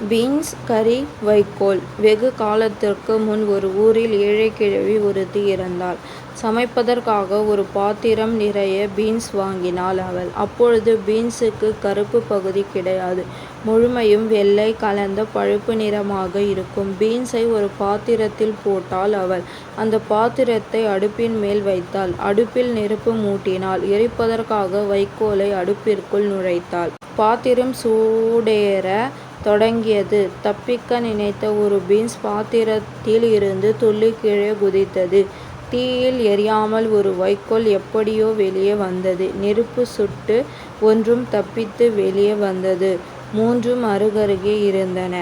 Beans கறி வைக்கோல். வெகு காலத்திற்கு முன் ஒரு ஊரில் ஏழை கிழவி ஒருத்தி இருந்தாள். சமைப்பதற்காக ஒரு பாத்திரம் நிறைய பீன்ஸ் வாங்கினாள் அவள். அப்பொழுது பீன்ஸுக்கு கறுப்பு பகுதி கிடையாது. முழுமையும் வெள்ளை கலந்த பழுப்பு நிறமாக இருக்கும். பீன்ஸை ஒரு பாத்திரத்தில் போட்டாள் அவள். அந்த பாத்திரத்தை அடுப்பின் மேல் வைத்தாள். அடுப்பில் நெருப்பு மூட்டினாள். எரிப்பதற்காக வைக்கோலை அடுப்பிற்குள் நுழைத்தாள். பாத்திரம் சூடேற தொடங்கியது. தப்பிக்க நினைத்த ஒரு பீன்ஸ் பாத்திரத்தில் இருந்து துள்ளி கீழே குதித்தது. தீயில் எரியாமல் ஒரு வைக்கோல் எப்படியோ வெளியே வந்தது. நெருப்பு சுட்டு ஒன்றும் தப்பித்து வெளியே வந்தது. மூன்றும் அருகருகே இருந்தன.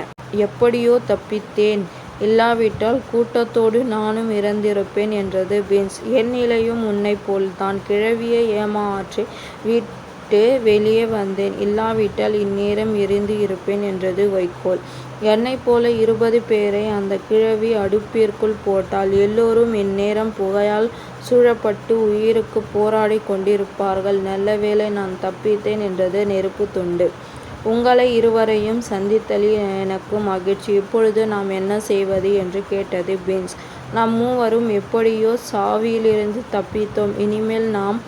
எப்படியோ தப்பித்தேன். இல்லாவிட்டால் கூட்டத்தோடு நானும் இறந்திருப்பேன் என்றது பீன்ஸ். என் நிலையும் உன்னைப் போல்தான். கிழவியை ஏமாற்றி விட்டு வெளியே வந்தேன். இல்லாவிட்டால் இந்நேரம் எரிந்து இருப்பேன் என்றது வைக்கோல். என்னைப் போல 20 பேரை அந்த கிழவி அடுப்பிற்குள் போட்டாள். எல்லோரும் இந்நேரம் புகையால் சூழப்பட்டு உயிருக்கு போராடி கொண்டிருப்பார்கள். நல்லவேளை நான் தப்பித்தேன் என்றது நெருப்பு துண்டு. உங்களை இருவரையும் சந்தித்ததில் எனக்கு மகிழ்ச்சி. இப்பொழுது நாம் என்ன செய்வது என்று கேட்டது பீன்ஸ். நாம் மூவரும் எப்படியோ சாவியிலிருந்து தப்பித்தோம். இனிமேல் நாம்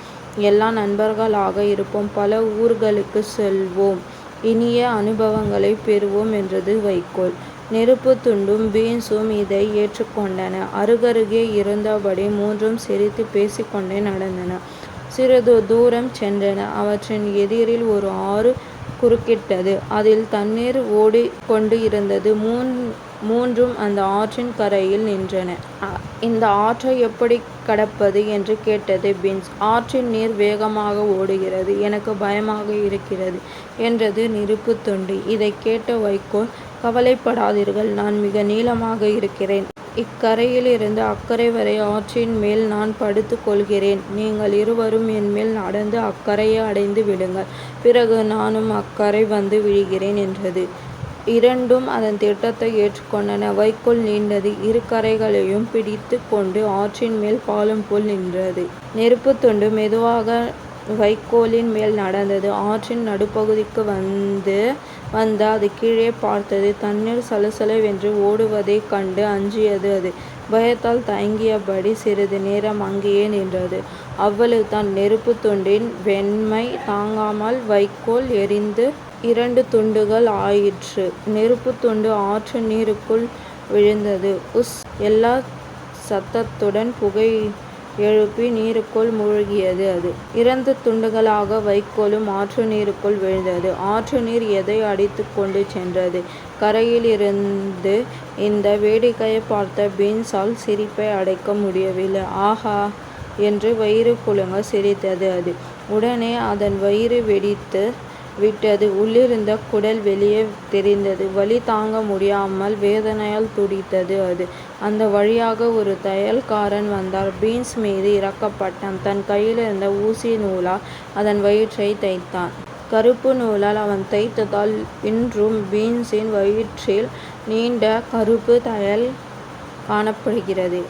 எல்லாம் நண்பர்களாக இருப்போம். பல ஊர்களுக்கு செல்வோம். இனிய அனுபவங்களை பெறுவோம் என்றது வைக்கோல். நெருப்பு துண்டும் பீன்ஸும் இதை ஏற்றுக்கொண்டன. அருகருகே இருந்தபடி மூன்றும் சிரித்து பேசிக்கொண்டே நடந்தன. சிறிது தூரம் சென்றன. அவற்றின் எதிரில் ஒரு ஆறு குறுக்கிட்டது. அதில் தண்ணீர் ஓடிக்கொண்டு இருந்தது. மூன்றும் அந்த ஆற்றின் கரையில் நின்றன. இந்த ஆற்றை எப்படி கடப்பது என்று கேட்டது பீன்ஸ். ஆற்றின் நீர் வேகமாக ஓடுகிறது. எனக்கு பயமாக இருக்கிறது என்றது நெருப்பு துண்டு. இதை கேட்ட வைக்கோல், கவலைப்படாதீர்கள், நான் மிக நீளமாக இருக்கிறேன். இக்கரையிலிருந்து அக்கரை வரை ஆற்றின் மேல் நான் படுத்து கொள்கிறேன். நீங்கள் இருவரும் என் மேல் நடந்து அக்கரையை அடைந்து விடுங்கள். பிறகு நானும் அக்கரை வந்து விழுகிறேன் என்றது. இரண்டும் அதன் திட்டத்தை ஏற்றுக்கொண்டன. வைக்கோல் நீண்டது. இரு கரைகளையும் பிடித்து கொண்டு ஆற்றின் மேல் பாலம் போல் நின்றது. நெருப்பு துண்டு மெதுவாக வைக்கோலின் மேல் நடந்தது. ஆற்றின் நடுப்பகுதிக்கு வந்து அது கீழே பார்த்தது. தண்ணீர் சலசலவென்று ஓடுவதைக் கண்டு அஞ்சியது. அது பயத்தால் தயங்கியபடி சிறிது நேரம் அங்கேயே நின்றது. அவ்வளவுதான். நெருப்பு துண்டின் வெண்மை தாங்காமல் வைக்கோல் எரிந்து 2 துண்டுகள் ஆயிற்று. நெருப்பு துண்டு ஆற்று நீருக்குள் விழுந்தது. உஸ் எல்லா சத்தத்துடன் புகை எழுப்பி நீருக்குள் மூழ்கியது. அது 2 துண்டுகளாக வைக்கோலும் ஆற்று நீருக்குள் விழுந்தது. ஆற்று நீர் எதை அடித்து கொண்டு சென்றது. கரையில் இருந்து இந்த வேடிக்கையை பார்த்த பீன்ஸால் சிரிப்பை அடக்க முடியவில்லை. ஆஹா என்று வயிறு குலுங்க சிரித்தது அது. உடனே அதன் வயிறு வெடித்து விட்டது. உள்ளிருந்த குடல் வெளியே தெரிந்தது. வலி தாங்க முடியாமல் வேதனையால் துடித்தது அது. அந்த வழியாக ஒரு தையல்காரன் வந்தார். பீன்ஸ் மீது இறக்கப்பட்டான். தன் கையிலிருந்த ஊசி நூலால் அதன் வயிற்றை தைத்தான். கறுப்பு நூலால் அவன் தைத்ததால் இன்றும் பீன்ஸின் வயிற்றில் நீண்ட கறுப்பு தையல் காணப்படுகிறது.